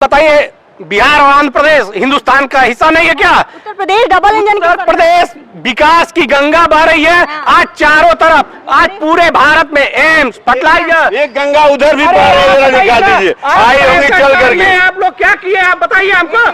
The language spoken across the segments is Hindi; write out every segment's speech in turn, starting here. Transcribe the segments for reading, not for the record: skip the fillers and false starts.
बताइए, बिहार और आंध्र प्रदेश हिंदुस्तान का हिस्सा नहीं है क्या? उत्तर प्रदेश डबल इंजन उत्तर प्रदेश विकास की गंगा बह रही है। आज चारों तरफ, आज पूरे भारत में एम्स, फर्टिलाइजर, एक गंगा उधर भी बह रही है, निकाल दीजिए। आई होंगे चल करके। आप लोग क्या किए, आप बताइए हमको।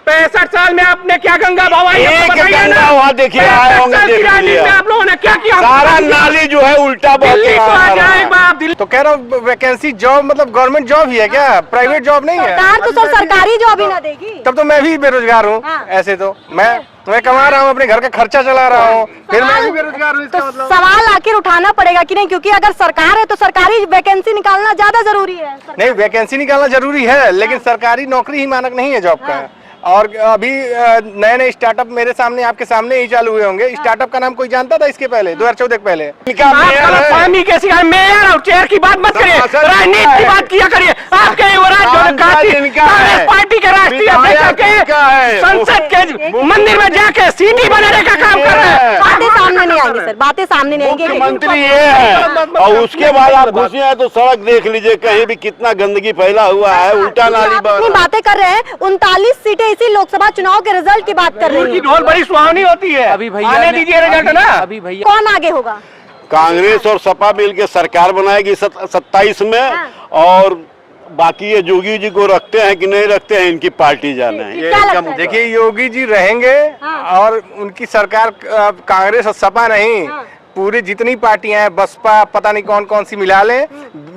65 साल में आपने क्या गंगा बहाई? एक गंगा वहाँ देखिए, आए होंगे देख लीजिए। आप लोगों ने क्या किया? सारा नाली जो है उल्टा बहती है। तो कह रहा हूँ वैकेंसी जॉब मतलब गवर्नमेंट जॉब ही है क्या, प्राइवेट जॉब नहीं है? सरकार तो सर सरकारी जॉब ही ना देगी। तब तो मैं भी बेरोजगार हूँ। हाँ। ऐसे तो मैं कमा रहा हूँ, अपने घर का खर्चा चला रहा हूँ, फिर मैं भी बेरोजगार हूँ। तो सवाल आखिर उठाना पड़ेगा कि नहीं, क्योंकि अगर सरकार है तो सरकारी वैकेंसी निकालना ज्यादा जरूरी है। नहीं, वैकेंसी निकालना जरूरी है, लेकिन सरकारी नौकरी ही मानक नहीं है जॉब का। और अभी नए नए स्टार्टअप मेरे सामने, आपके सामने ही चालू हुए होंगे। स्टार्टअप का नाम कोई जानता था इसके पहले? 2014 के पहले। मेयर और चेयर की बात मत करिए, राजनीति की बात किया करिए। आपके युवराज पार्टी के राष्ट्रीय अध्यक्ष संसद के मंदिर में जाके सीटी बनाने का काम कर रहे हैं। बातें सामने नहीं आएंगी सर, बातें सामने नहीं आएंगी। मुख्यमंत्री ये है, और उसके बाद आप घुसे हैं तो सड़क देख लीजिए, कहीं भी कितना गंदगी फैला हुआ है, उल्टा नाली अपनी बातें कर रहे हैं। 39 सीटें इसी लोकसभा चुनाव के रिजल्ट की बात कर रही है। ढोल बड़ी सुहावनी होती है। अभी भैया आने दीजिए रिजल्ट ना। अभी भैया कौन आगे होगा? कांग्रेस और सपा मिलकर सरकार बनाएगी 27 में, और बाकी ये योगी जी को रखते हैं कि नहीं रखते हैं, इनकी पार्टी जाना है। क्या लगता है? देखिए, योगी जी रहेंगे और उनकी सरकार कांग्रेस और सपा नहीं, पूरी जितनी पार्टियां हैं, बसपा पता नहीं कौन कौन सी मिला लें,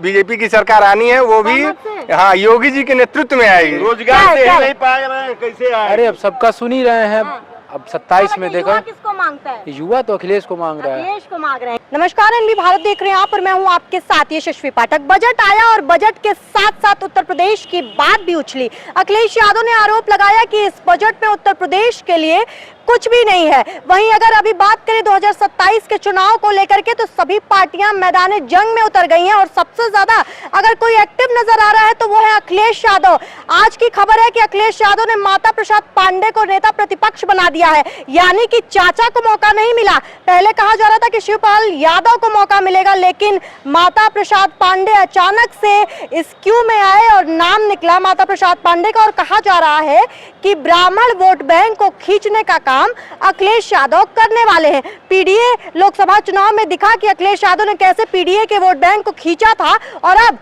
बीजेपी की सरकार आनी है, वो भी हाँ योगी जी के नेतृत्व में आएगी। रोजगार दे ही नहीं पा रहे हैं, कैसे आए? अरे अब सबका सुन ही रहे हैं। अब 27 में देखो, किसको मांगता है? युवा तो अखिलेश को मांग रहा है। अखिलेश को मांग रहे हैं। नमस्कार, एनबी भारत देख रहे हैं आप और मैं हूं आपके साथ यशस्वी पाठक। बजट आया और बजट के साथ साथ उत्तर प्रदेश की बात भी उछली। अखिलेश यादव ने आरोप लगाया कि इस बजट में उत्तर प्रदेश के लिए कुछ भी नहीं है। वहीं अगर अभी बात करें 2027 के चुनाव को लेकर के, तो सभी पार्टियां मैदान जंग में उतर गई हैं और सबसे ज्यादा अगर कोई एक्टिव नजर आ रहा है तो वो है अखिलेश यादव। आज की खबर है कि अखिलेश यादव ने माता प्रसाद पांडे को नेता प्रतिपक्ष बना दिया है, यानी कि चाचा को मौका नहीं मिला। पहले कहा जा रहा था कि शिवपाल यादव को मौका मिलेगा, लेकिन माता प्रसाद पांडे अचानक से इस क्यू में आए और नाम निकला माता प्रसाद पांडे का। और कहा जा रहा है कि ब्राह्मण वोट बैंक को खींचने का काम अखिलेश यादव करने वाले हैं। पीडीए लोकसभा चुनाव में दिखा कि अखिलेश यादव ने कैसे पीडीए के वोट बैंक को खींचा था, और अब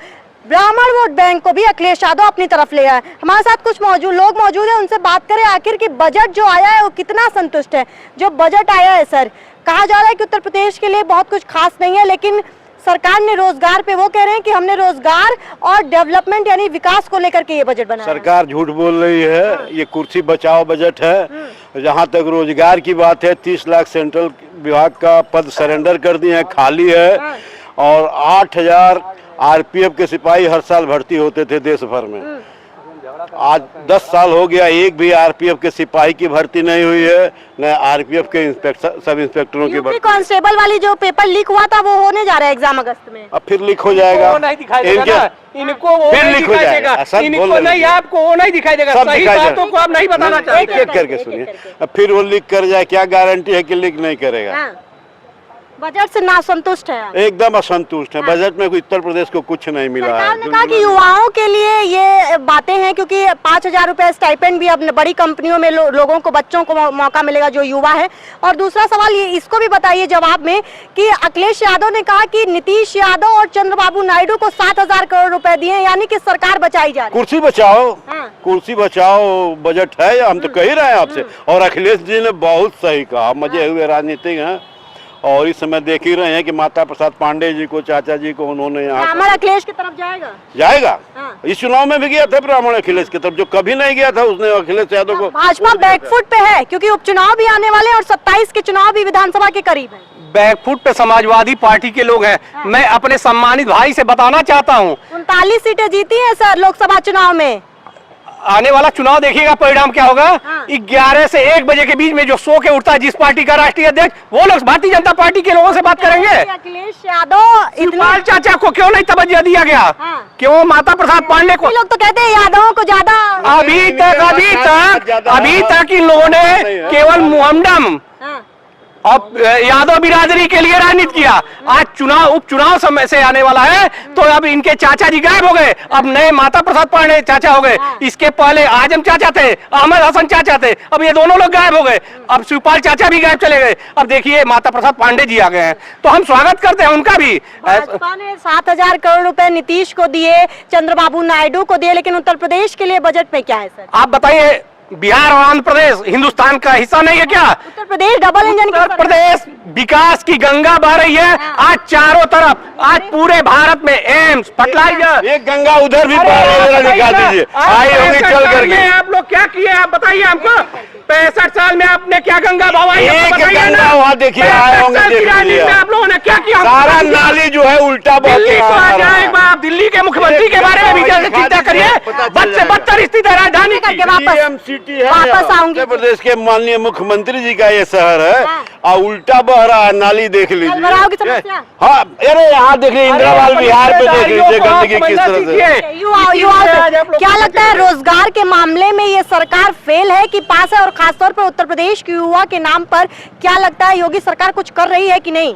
ब्राह्मण वोट बैंक को भी अखिलेश यादव अपनी तरफ ले आए। हमारे साथ कुछ लोग मौजूद हैं, उनसे बात करें आखिर कि बजट जो आया है वो कितना संतुष्ट है। जो बजट आया है सर, कहा जा रहा है कि उत्तर प्रदेश के लिए बहुत कुछ खास नहीं है, लेकिन सरकार ने रोजगार पे, वो कह रहे हैं कि हमने रोजगार और डेवलपमेंट यानी विकास को लेकर के ये बजट बनाया। सरकार झूठ बोल रही है, ये कुर्सी बचाओ बजट है। जहाँ तक रोजगार की बात है, 30 लाख सेंट्रल विभाग का पद सरेंडर कर दिए हैं, खाली है। और 8000 आरपीएफ के सिपाही हर साल भर्ती होते थे देश भर में। आज 10 साल हो गया, एक भी आरपीएफ के सिपाही की भर्ती नहीं हुई है, न आरपीएफ के सब इंस्पेक्टरों की भर्ती। कांस्टेबल वाली जो पेपर लीक हुआ था वो होने जा रहा है एग्जाम अगस्त में। अब फिर लीक हो जाएगा, इनको वो फिर नहीं लीक हो दिखाई जाएगा। देगा, इनको नहीं, आपको वो नहीं दिखाई देगा, सही बातों को आप नहीं बताना चाहते। एक एक करके सुनिए, अब फिर वो लीक कर जाए, क्या गारंटी है कि लीक नहीं करेगा? बजट से ना संतुष्ट है? एकदम असंतुष्ट है। बजट में उत्तर प्रदेश को कुछ नहीं मिला है। सरकार ने कहा कि युवाओं के लिए ये बातें हैं, क्योंकि 5000 रुपए स्टाइपेंड भी अब बड़ी कंपनियों में लोगों को, बच्चों को मौका मिलेगा जो युवा है। और दूसरा सवाल ये, इसको भी बताइए जवाब में, कि अखिलेश यादव ने कहा कि नीतीश यादव और चंद्रबाबू नायडू को 7000 करोड़ रुपए दिए, यानी कि सरकार बचाई जा रही है। कुर्सी बचाओ, कुर्सी बचाओ बजट है, हम तो कह ही रहे हैं आपसे। और अखिलेश जी ने बहुत सही कहा, मजे हुए राजनीतिक हैं। और इस समय देख ही रहे हैं कि माता प्रसाद पांडे जी को, चाचा जी को उन्होंने यहाँ ब्राह्मण अखिलेश की तरफ जाएगा। इस चुनाव में भी गया था ब्राह्मण अखिलेश की तरफ, जो कभी नहीं गया था उसने अखिलेश यादव को। भाजपा बैकफुट पे है, क्योंकि उपचुनाव भी आने वाले और 27 के चुनाव भी विधानसभा के करीब है। बैकफुट पे समाजवादी पार्टी के लोग हैं। मैं अपने सम्मानित भाई से बताना चाहता हूँ, 39 सीटें जीती हैं सर लोकसभा चुनाव में। आने वाला चुनाव देखिएगा परिणाम क्या होगा। 11 से 1 बजे के बीच में जो सो के उठता है जिस पार्टी का राष्ट्रीय अध्यक्ष, वो लोग भारतीय जनता पार्टी के लोगों से बात करेंगे। अखिलेश यादव, शिवपाल चाचा को क्यों नहीं तवज्जो दिया गया? क्यों माता प्रसाद पांडे को? लोग तो कहते हैं यादवों को ज्यादा। अभी तक इन लोगों ने केवल मुहम्मदम अब यादव बिरादरी के लिए राजनीति किया। आज चुनाव उपचुनाव समय से आने वाला है, तो अब इनके चाचा जी गायब हो गए, अब नए माता प्रसाद पांडे चाचा हो गए। इसके पहले आजम चाचा थे, अहमद हसन चाचा थे, अब ये दोनों लोग गायब हो गए। अब शिवपाल चाचा भी गायब चले गए, अब देखिए माता प्रसाद पांडे जी आ गए हैं। तो हम स्वागत करते हैं उनका भी। भाजपा ने 7,000 करोड़ रुपए नीतीश को दिए, चंद्रबाबू नायडू को दिए, लेकिन उत्तर प्रदेश के लिए बजट में क्या है सर? आप बताइए, बिहार और आंध्र प्रदेश हिंदुस्तान का हिस्सा नहीं है क्या? उत्तर प्रदेश डबल इंजन उत्तर प्रदेश विकास की गंगा बह रही है आज चारों तरफ। आज पूरे भारत में एम्स, फर्टिलाइजर, एक गंगा उधर भी बह रही है, जरा निकाल दीजिए। आई होंगी चल करके। आप लोग क्या किए, आप बताइए हमको। 65 साल में आपने क्या गंगा बहाई? एक गंगा वहाँ देखिए, आए होंगे देख लीजिए। आप लोगों ने क्या किया? सारा नाली जो है उल्टा दिल्ली को आ जाए, एक बार दिल्ली के मुख्यमंत्री के बारे में भी चिंता करिए। बच्चे बदतर स्थिति है राजधानी की। सिटी है, वापस आऊंगी। उत्तर प्रदेश के माननीय मुख्यमंत्री जी का ये शहर है, और उल्टा बह रहा है, नाली देख जलभराव की लीजिए। समस्या? हाँ, अरे यहाँ देख लीजिए, इंदिरावाल बिहार पे देख लीजिए गंदगी किस तरह से। क्या लगता है रोजगार के मामले में ये सरकार फेल है कि पास है? और खासतौर पर उत्तर प्रदेश के युवा के नाम पर क्या लगता है योगी सरकार कुछ कर रही है कि नहीं?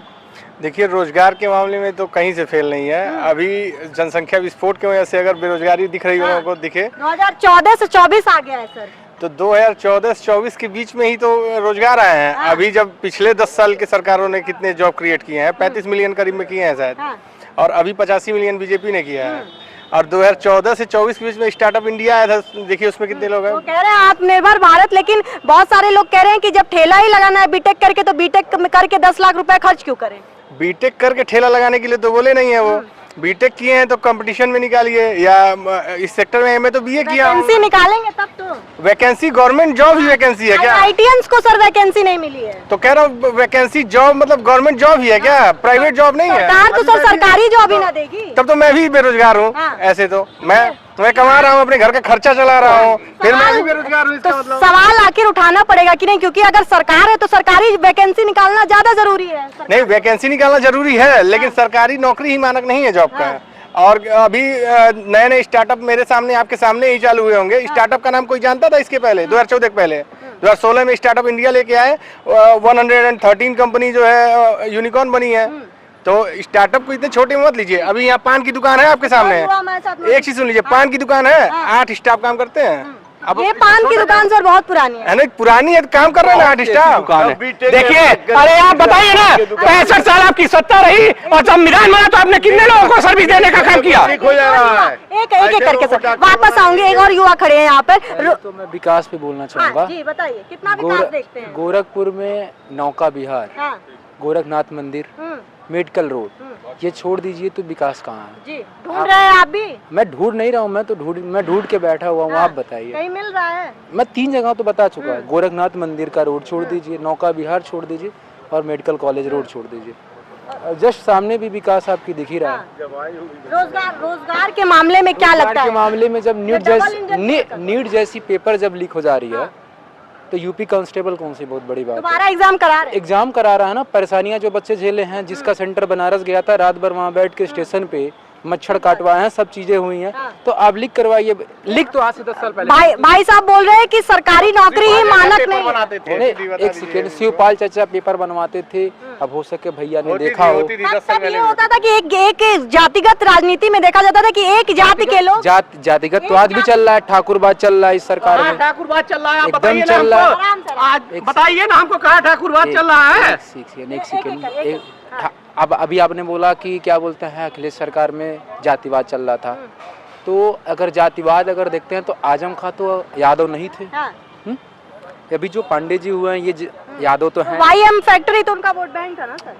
देखिए, रोजगार के मामले में तो कहीं से फेल नहीं है। अभी जनसंख्या विस्फोट की वजह से अगर बेरोजगारी दिख रही है लोगों को, दिखे 2014 से 24 आ गया है सर। तो 2014 से 24 के बीच में ही तो रोजगार आए हैं। अभी जब पिछले 10 साल के सरकारों ने कितने जॉब क्रिएट किए हैं, 35 मिलियन करीब में किए हैं शायद, और अभी 85 मिलियन बीजेपी ने किया है। और 2014 से 24 के बीच में स्टार्टअप इंडिया आया था, देखिए उसमें कितने लोग हैं। वो कह रहे हैं आत्मनिर्भर भारत, लेकिन बहुत सारे लोग कह रहे हैं कि जब ठेला ही लगाना है बीटेक करके, तो बीटेक करके 10 लाख रुपए खर्च क्यों करें? बीटेक करके ठेला लगाने के लिए तो बोले नहीं है वो। बीटेक किए हैं तो कंपटीशन में निकालिए, या इस सेक्टर में एमए तो बीए किया। वैकेंसी निकालेंगे तब तो। वैकेंसी गवर्नमेंट जॉब ही वैकेंसी है क्या? आईटीएंस को सर वैकेंसी नहीं मिली है। तो कह रहा हूँ वैकेंसी जॉब मतलब गवर्नमेंट जॉब ही है क्या, प्राइवेट जॉब नहीं है? सरकार तो सर सरकारी जॉब ही ना देगी। तब तो मैं भी बेरोजगार हूँ। ऐसे तो मैं कमा रहा हूँ, अपने घर का खर्चा चला रहा हूँ, फिर मैं भी बेरोजगार हूँ। तो सवाल आखिर उठाना पड़ेगा कि नहीं, क्योंकि अगर सरकार है तो सरकारी वैकेंसी निकालना ज्यादा जरूरी है। नहीं, वैकेंसी निकालना जरूरी है, लेकिन सरकारी नौकरी ही मानक नहीं है जॉब का। और अभी नए नए स्टार्टअप मेरे सामने, आपके सामने ही चालू हुए होंगे। स्टार्टअप का नाम कोई जानता था इसके पहले? 2014 के पहले 2016 में स्टार्टअप इंडिया लेके आए, 113 कंपनी जो है यूनिकॉर्न बनी है। तो स्टार्टअप को इतने छोटे में मत लीजिए। अभी यहाँ पान की दुकान है आपके सामने, एक चीज सुन लीजिए, पान की दुकान है, 8 स्टाफ काम करते हैं। अब ये पान की दुकान सर बहुत पुरानी है ना? पुरानी है तो काम कर रहे हैं ना 8 स्टाफ। देखिए, अरे आप बताइए ना, 65 साल आपकी सत्ता रही और संविधान बना तो आपने कितने लोगों को सर्विस देने का काम किया? एक करके सर वापस आऊंगे। एक और युवा खड़े हैं यहाँ पर। तो मैं विकास पे बोलना चाहूँगा। जी बताइए, कितना विकास देखते हैं? गोरखपुर में नौका विहार, गोरखनाथ मंदिर, मेडिकल रोड, ये छोड़ दीजिए तो विकास कहाँ है? जी ढूंढ रहे हैं आप भी? मैं ढूंढ नहीं रहा हूँ, मैं ढूंढ के बैठा हुआ हूँ। आप बताइए, कहीं मिल रहा है? मैं 3 जगह तो बता चुका है। गोरखनाथ मंदिर का रोड छोड़ दीजिए, नौका विहार छोड़ दीजिए, और मेडिकल कॉलेज रोड छोड़ दीजिए। जस्ट सामने भी विकास आपकी दिख ही रहा है। रोजगार के मामले में क्या लगता है? के मामले में जब नीट जैसी पेपर जब लीक हो जा रही है, तो यूपी कांस्टेबल कौन सी बहुत बड़ी बात है? दोबारा एग्जाम करा रहा है ना। परेशानियां जो बच्चे झेले हैं, जिसका सेंटर बनारस गया था, रात भर वहाँ बैठ के स्टेशन पे मच्छर काटवाए हैं, सब चीजें हुई हैं। तो आप लिख करवाइए। लिख तो आज से 10 साल पहले भाई साहब बोल रहे हैं कि सरकारी नौकरी ही मानक नहीं बनाते थे। एक सेकेंड, शिवपाल चाचा पेपर बनवाते थे, अब हो सके भैया ने देखा हो। तब ये होता था कि एक जातिगत राजनीति में देखा जाता था कि एक जाति के लोग। जातिगत तो आज भी चल रहा है, ठाकुरवाद चल रहा है इस सरकार में। ठाकुरवाद चल रहा है, एकदम चल रहा है। आज बताइए ना हमको, कहाँ ठाकुरवाद चल रहा है? एक सेकेंड, अब अभी आपने बोला कि क्या बोलते हैं, अखिलेश सरकार में जातिवाद चल रहा था। तो अगर जातिवाद अगर देखते हैं तो आजम खां तो यादव नहीं थे। अभी जो पांडे जी हुए हैं ये यादव तो हैं। YM फैक्ट्री तो उनका वोट बैंक था ना सर?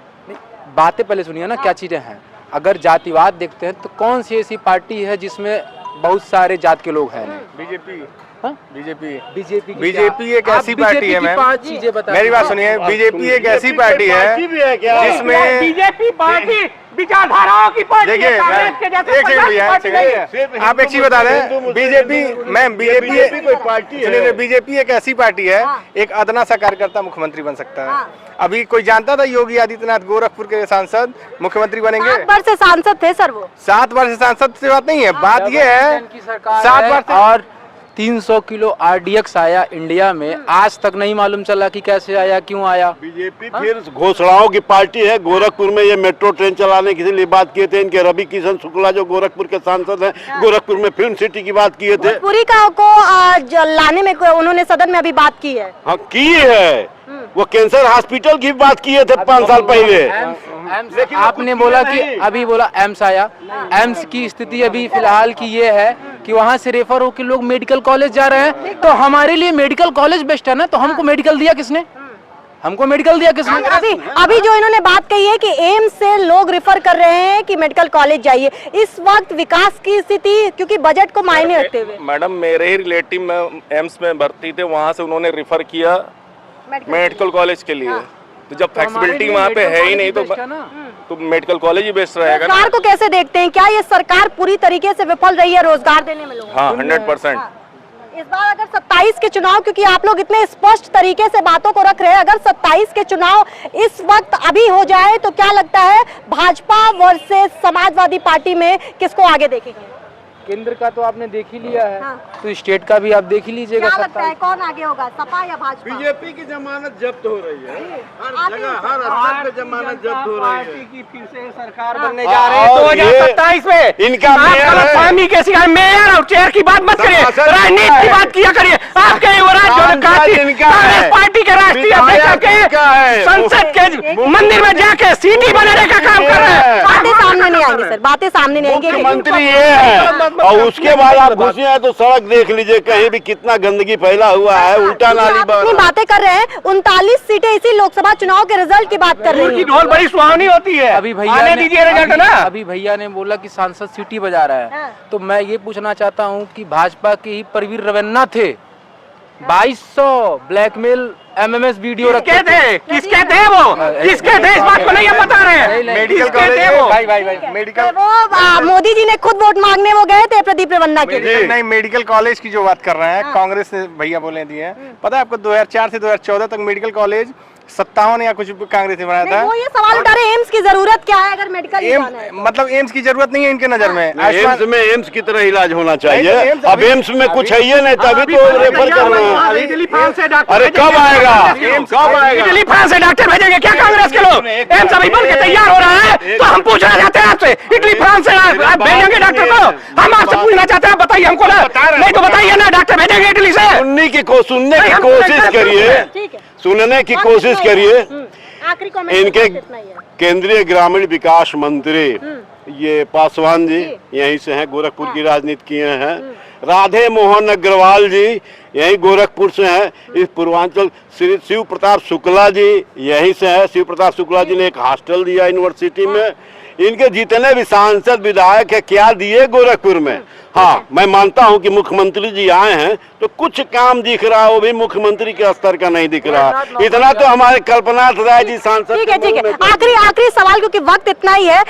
बातें पहले सुनिए ना, क्या चीजें हैं। अगर जातिवाद देखते हैं तो कौन सी ऐसी पार्टी है जिसमें बहुत सारे जात के लोग हैं? बीजेपी एक ऐसी पार्टी है मैम, मेरी बात सुनिए, बीजेपी एक ऐसी पार्टी है जिसमें बीजेपी पार्टी विचारधाराओं की पार्टी है। देखिए एक सेकंड भैया, आप एक चीज बता दें, बीजेपी एक ऐसी पार्टी है, एक अदना सा कार्यकर्ता मुख्यमंत्री बन सकता है। अभी कोई जानता था योगी आदित्यनाथ गोरखपुर के सांसद मुख्यमंत्री बनेंगे? 7 वर्ष से सांसद थे सर वो। 7 वर्ष सांसद से बात नहीं है, बात ये है 7 वर्ष और 300 किलो RDX आया इंडिया में, आज तक नहीं मालूम चला कि कैसे आया, क्यों आया। बीजेपी फिर घोषणाओं की पार्टी है। गोरखपुर में ये मेट्रो ट्रेन चलाने की लिए बात किए थे इनके रवि किशन शुक्ला जो गोरखपुर के सांसद हैं, गोरखपुर में फिल्म सिटी की बात किए थे। पूरी को लाने में उन्होंने सदन में अभी बात की है। हाँ की है, वो कैंसर हॉस्पिटल की बात किए थे 5 साल पहले। लेकिन आपने बोला कि अभी बोला एम्स आया, एम्स की स्थिति अभी फिलहाल की ये है कि वहाँ से रेफर होकर लोग मेडिकल कॉलेज जा रहे हैं, तो हमारे लिए मेडिकल कॉलेज बेस्ट है ना। तो हमको मेडिकल दिया किसने, हमको मेडिकल दिया किसने? अभी जो इन्होंने बात कही है कि एम्स से लोग रेफर कर रहे हैं कि मेडिकल कॉलेज जाइए, इस वक्त विकास की स्थिति क्योंकि बजट को मायने रखते हुए। मैडम मेरे ही रिलेटिव में एम्स में भर्ती थे, वहाँ से उन्होंने रेफर किया मेडिकल कॉलेज के लिए। तो जब फ्लेक्सिबिलिटी वहाँ पे है ही नहीं तो मेडिकल कॉलेज ही बेस्ट रहेगा। सरकार को कैसे देखते हैं, क्या ये सरकार पूरी तरीके से विफल रही है रोजगार देने में लोगों को? हाँ 100%। इस बार अगर 27 के चुनाव, क्योंकि आप लोग इतने स्पष्ट तरीके से बातों को रख रहे हैं, अगर 27 के चुनाव इस वक्त अभी हो जाए तो क्या लगता है भाजपा वर्सेस समाजवादी पार्टी में किसको आगे देखेंगे? केंद्र का तो आपने देख ही लिया है, हाँ। तो स्टेट का भी आप देख ही लीजिएगा। क्या लगता है कौन आगे होगा, सपा या भाजपा? बीजेपी की जमानत जब्त हो रही है, हर जगह हर स्तर पे जमानत जब्त हो रही है। की फिर से सरकार बनने जा रहे हैं 2027 में। इनका फामी कैसी का मेयर और चेयर की बात मत करिए, राजनीति की बात किया करिए। आपके युवराज कांग्रेस पार्टी के राष्ट्रीय अध्यक्ष के संसद के मंदिर में जाके सीटी बनाने का काम कर रहे हैं। बातें सामने नहीं आएंगी सर, बातें सामने नहीं आएंगी। मुख्यमंत्री ये है, और उसके बाद आप घुसे हैं तो सड़क देख लीजिए, कहीं भी कितना गंदगी फैला हुआ है, उल्टा नाली अपनी बातें कर रहे हैं। 39 सीटें इसी लोकसभा चुनाव के रिजल्ट की बात कर रही की हैं। ढोल बड़ी सुहावनी होती है। अभी भैया आने ने दीजिए रिजल्ट ना। अभी भैया ने बोला कि सांसद सीटी बजा रहा है, हाँ। तो मैं ये पूछना चाहता हूँ कि भाजपा के ही परवीर रवन्ना थे, 2200 ब्लैकमेल MMS वीडियो रखे थे। किसके थे वो, किसके थे, इस बात को नहीं हम बता रहे हैं। मेडिकल किसके कॉलेज थे वो? भाई मेडिकल वो मोदी जी ने खुद वोट मांगने वो गए थे प्रदीप रवन्ना के लिए। नहीं, मेडिकल कॉलेज की जो बात कर रहे हैं कांग्रेस ने भैया बोले दिए हैं। पता है आपको 2004 से 2014 तक मेडिकल कॉलेज 57 या कुछ कांग्रेस ने बनाया था। वो ये सवाल उठा रहे एम्स की जरूरत क्या है अगर मेडिकल जाना है? मतलब एम्स की जरूरत नहीं है इनके नजर में। एम्स में एम्स की तरह इलाज होना चाहिए। नहीं, एम्स अब एम्स में कुछ है ही नहीं, तभी तो रेफर कर रहे हैं। इटली फ्रांस से डॉक्टर अरे कब आएगा, कब आएगा? इटली फ्रांस से डॉक्टर भेजेंगे क्या कांग्रेस के लोग? एम्स अभी बन के तैयार हो रहा है, तो हम पूछना चाहते हैं आपसे, इटली फ्रांस से आप भेजेंगे डॉक्टर को? हम आपसे पूछना चाहते हैं, बताइए हमको ना, नहीं तो बताइए ना, डॉक्टर भेजेंगे इटली से? सुनने की कोशिश करिए, ठीक है, सुनने की कोशिश करिए। आखिरी कमेंट इनके इतना ही है। केंद्रीय ग्रामीण विकास मंत्री ये पासवान जी यहीं से हैं, गोरखपुर की राजनीति किए हैं। राधे मोहन अग्रवाल जी यहीं गोरखपुर से हैं। इस पूर्वांचल श्री शिव प्रताप शुक्ला जी यहीं से हैं। शिव प्रताप शुक्ला जी ने एक हॉस्टल दिया यूनिवर्सिटी में। इनके जितने भी सांसद विधायक है क्या दिए गोरखपुर में। हाँ, मैं मानता हूं कि मुख्यमंत्री जी आए हैं तो कुछ काम दिख रहा है, वो भी मुख्यमंत्री के स्तर का नहीं दिख रहा। इतना तो हमारे कल्पनाथ राय जी सांसद। ठीक है। आखिरी सवाल, क्योंकि वक्त इतना ही है।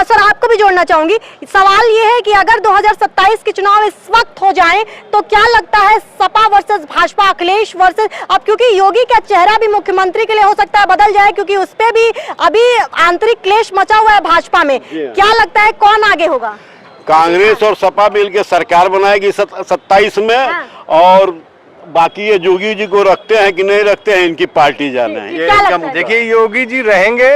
सर आपको भी जोड़ना चाहूंगी। सवाल ये है कि अगर 2027 के चुनाव इस वक्त हो जाएं तो क्या लगता है सपा वर्सेस भाजपा, अखिलेश वर्सेस, अब क्योंकि योगी का चेहरा भी मुख्यमंत्री के लिए हो सकता है बदल जाए, क्योंकि उस पे भी अभी आंतरिक क्लेश मचा हुआ है भाजपा में। क्या लगता है कौन आगे होगा? कांग्रेस और सपा मिलकर सरकार बनाएगी 27 में, और बाकी ये योगी जी को रखते हैं कि नहीं रखते हैं इनकी पार्टी जाना है। क्या लगता है? देखिए योगी जी रहेंगे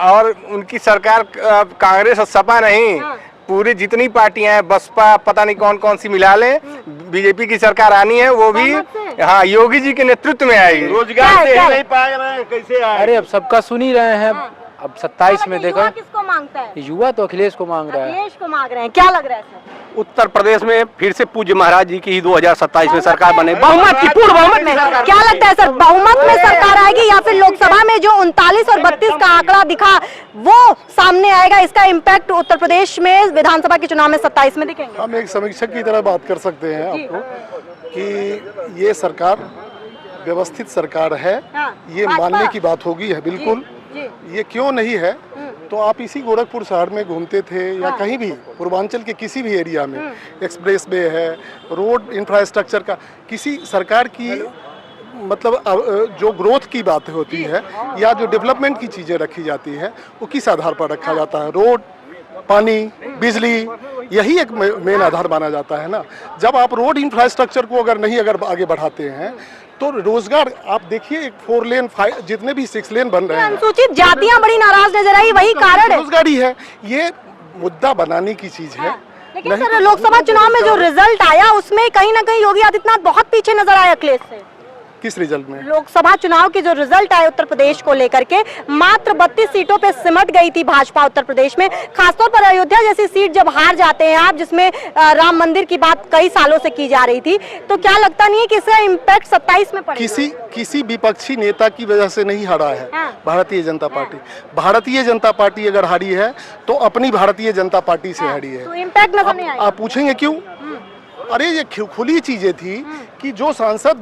और उनकी सरकार कांग्रेस और सपा नहीं, पूरी जितनी पार्टियां हैं, बसपा पता नहीं कौन कौन सी मिला लें, बीजेपी की सरकार आनी है, वो भी हाँ योगी जी के नेतृत्व में आएगी। रोजगार दे ही नहीं पा रहे हैं, कैसे आए? अरे अब सबका सुन ही रहे हैं। अब 27 में देखा, किसको मांगता है? युवा तो अखिलेश को मांग रहा है। अखिलेश को मांग रहे हैं, क्या लग रहा है सर? उत्तर प्रदेश में फिर से पूज्य महाराज जी की ही 2027 में सरकार बने, बहुमत की, पूर्ण बहुमत में। क्या लगता है सर, बहुमत में सरकार आएगी या फिर लोकसभा में जो 39 और 32 का आंकड़ा दिखा वो सामने आएगा? इसका इम्पैक्ट उत्तर प्रदेश में विधानसभा के चुनाव में 27 में दिखेंगे? हम एक समीक्षक की तरह बात कर सकते हैं आपको कि ये सरकार व्यवस्थित सरकार है, ये मानने की बात होगी है बिल्कुल। ये क्यों नहीं है तो आप इसी गोरखपुर शहर में घूमते थे या कहीं भी पूर्वांचल के किसी भी एरिया में, एक्सप्रेस वे है, रोड इंफ्रास्ट्रक्चर का, किसी सरकार की मतलब जो ग्रोथ की बात होती है या जो डेवलपमेंट की चीज़ें रखी जाती है वो किस आधार पर रखा जाता है? रोड, पानी, बिजली, यही एक मेन आधार माना जाता है ना। जब आप रोड इंफ्रास्ट्रक्चर को अगर आगे बढ़ाते हैं तो रोजगार, आप देखिए एक 4 लेन जितने भी 6 लेन बन रहे हैं, अनुसूचित जातियां बड़ी नाराज नजर आई, वही कारण है। रोजगारी है, ये मुद्दा बनाने की चीज है। लेकिन सर लोकसभा चुनाव में जो रिजल्ट आया उसमें कहीं ना कहीं योगी आदित्यनाथ बहुत पीछे नजर आए अखिलेश से। किस रिजल्ट में? लोकसभा चुनाव के जो रिजल्ट आए उत्तर प्रदेश को लेकर के, मात्र 32 सीटों पे सिमट गई थी भाजपा उत्तर प्रदेश में। खासतौर पर अयोध्या जैसी सीट जब हार जाते हैं आप, जिसमें राम मंदिर की बात कई सालों से की जा रही थी, तो क्या लगता नहीं है कि इसका इम्पैक्ट 27 में पड़ेगा? किसी विपक्षी नेता की वजह से नहीं हारा है भारतीय जनता पार्टी। भारतीय जनता पार्टी अगर हारी है तो अपनी भारतीय जनता पार्टी से हारी है। तो इम्पैक्ट नजर नहीं आएगा। आप पूछेंगे क्यों? अरे ये खुली चीजें थी कि जो सांसद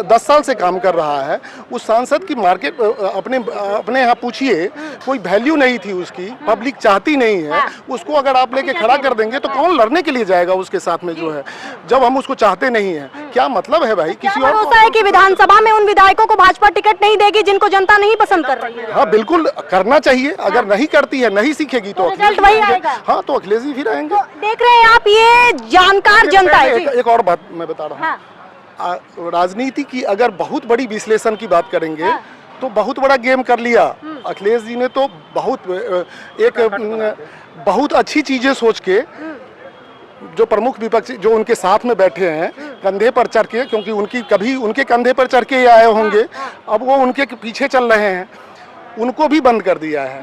10 साल से काम कर रहा है, उस सांसद की मार्केट अपने यहाँ पूछिए, कोई वैल्यू नहीं थी उसकी, पब्लिक चाहती नहीं है उसको। अगर आप लेके खड़ा कर देंगे तो कौन लड़ने के लिए जाएगा उसके साथ में जो है, जब हम उसको चाहते नहीं है? क्या मतलब है भाई? किसी और भरोसा है कि विधानसभा में उन विधायकों को भाजपा टिकट नहीं देगी जिनको जनता नहीं पसंद कर रही है? हाँ बिल्कुल करना चाहिए। अगर नहीं करती है, नहीं सीखेगी तो रिजल्ट वही आएगा। हाँ तो अखिलेश जी फिर आएंगे। तो देख रहे हैं आप, ये जानकार जनता है। एक और बात मैं बता रहा हूँ, राजनीति की अगर बहुत बड़ी विश्लेषण की बात करेंगे तो बहुत बड़ा गेम कर लिया अखिलेश जी ने। तो बहुत अच्छी चीजें सोच के जो प्रमुख विपक्षी जो उनके साथ में बैठे हैं, कंधे पर चढ़ के, क्योंकि कभी उनके कंधे पर चढ़ के ही आए होंगे, अब वो उनके पीछे चल रहे हैं, उनको भी बंद कर दिया है।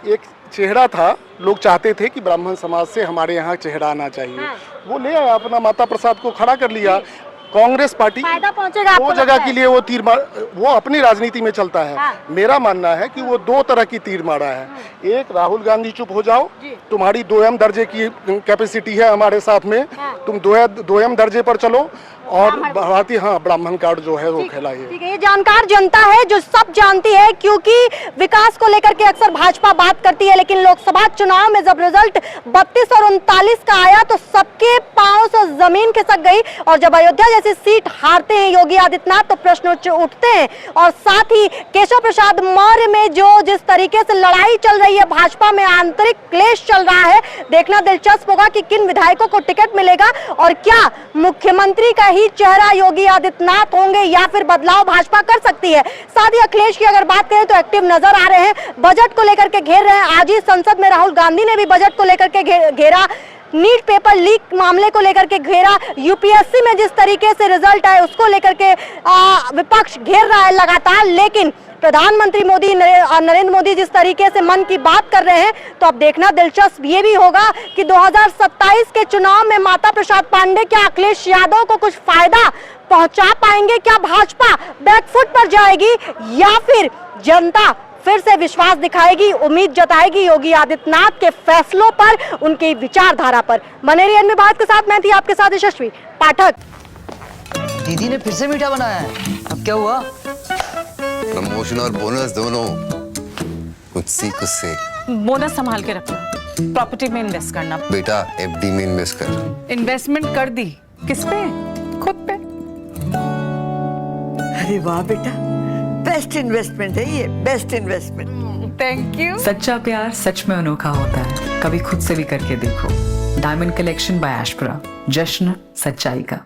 एक चेहरा था, लोग चाहते थे कि ब्राह्मण समाज से हमारे यहाँ चेहरा आना चाहिए, वो ले आया, अपना माता प्रसाद को खड़ा कर लिया। कांग्रेस पार्टी फायदा पहुंचेगा वो जगह के लिए वो तीर वो अपनी राजनीति में चलता है। मेरा मानना है कि वो 2 तरह की तीर मारा है। एक, राहुल गांधी चुप हो जाओ, तुम्हारी 2M दर्जे की कैपेसिटी है हमारे साथ में, तुम 2M दर्जे पर चलो, और भारतीय ब्राह्मण कार्ड जो है वो खिलाइए। ठीक है, ये जानकार जनता है जो सब जानती है, क्योंकि विकास को लेकर के अक्सर भाजपा बात करती है, लेकिन लोकसभा चुनाव में जब रिजल्ट 32 और 39 का आया तो सबके पांव से जमीन खिसक गई। और जब अयोध्या जैसी सीट हारते हैं योगी आदित्यनाथ तो प्रश्न उठते हैं। और साथ ही केशव प्रसाद मौर्य में जिस तरीके से लड़ाई चल रही है, भाजपा में आंतरिक क्लेश चल रहा है, देखना दिलचस्प होगा कि किन विधायकों को टिकट मिलेगा और क्या मुख्यमंत्री का ही चेहरा योगी आदित्यनाथ होंगे या फिर बदलाव भाजपा कर सकती है। साथ ही अखिलेश की अगर बात करें तो एक्टिव नजर आ रहे हैं, बजट को लेकर के घेर रहे हैं। आज ही संसद में राहुल गांधी ने भी बजट को लेकर के घेरा, नीट पेपर लीक मामले को लेकर के घेरा, यूपीएससी में जिस तरीके से रिजल्ट आए उसको लेकर के विपक्ष घेर रहा है लगातार। लेकिन प्रधानमंत्री नरेंद्र मोदी जिस तरीके से मन की बात कर रहे हैं, तो अब देखना दिलचस्प ये भी होगा कि 2027 के चुनाव में माता प्रसाद पांडे क्या अखिलेश यादव को कुछ फायदा पहुंचा पाएंगे? क्या भाजपा बैकफुट पर जाएगी या फिर जनता फिर से विश्वास दिखाएगी, उम्मीद जताएगी योगी आदित्यनाथ के फैसलों पर, उनकी विचारधारा पर? बने रहिए में बात के साथ, मैं थी आपके साथ यशस्वी पाठक। दीदी ने फिर से मीठा बनाया है, अब क्या हुआ? प्रमोशन और बोनस दोनों कुछ से बोनस संभाल के रखना, प्रॉपर्टी में इन्वेस्ट करना। बेटा एफडी में इन्वेस्ट कर। इन्वेस्टमेंट कर दी, किस पे? खुद पे। अरे वाह बेटा, बेस्ट इन्वेस्टमेंट है ये, बेस्ट इन्वेस्टमेंट। Thank you. सच्चा प्यार सच में अनोखा होता है, कभी खुद से भी करके देखो। डायमंड कलेक्शन बाय एशपुरा, जश्न सच्चाई का।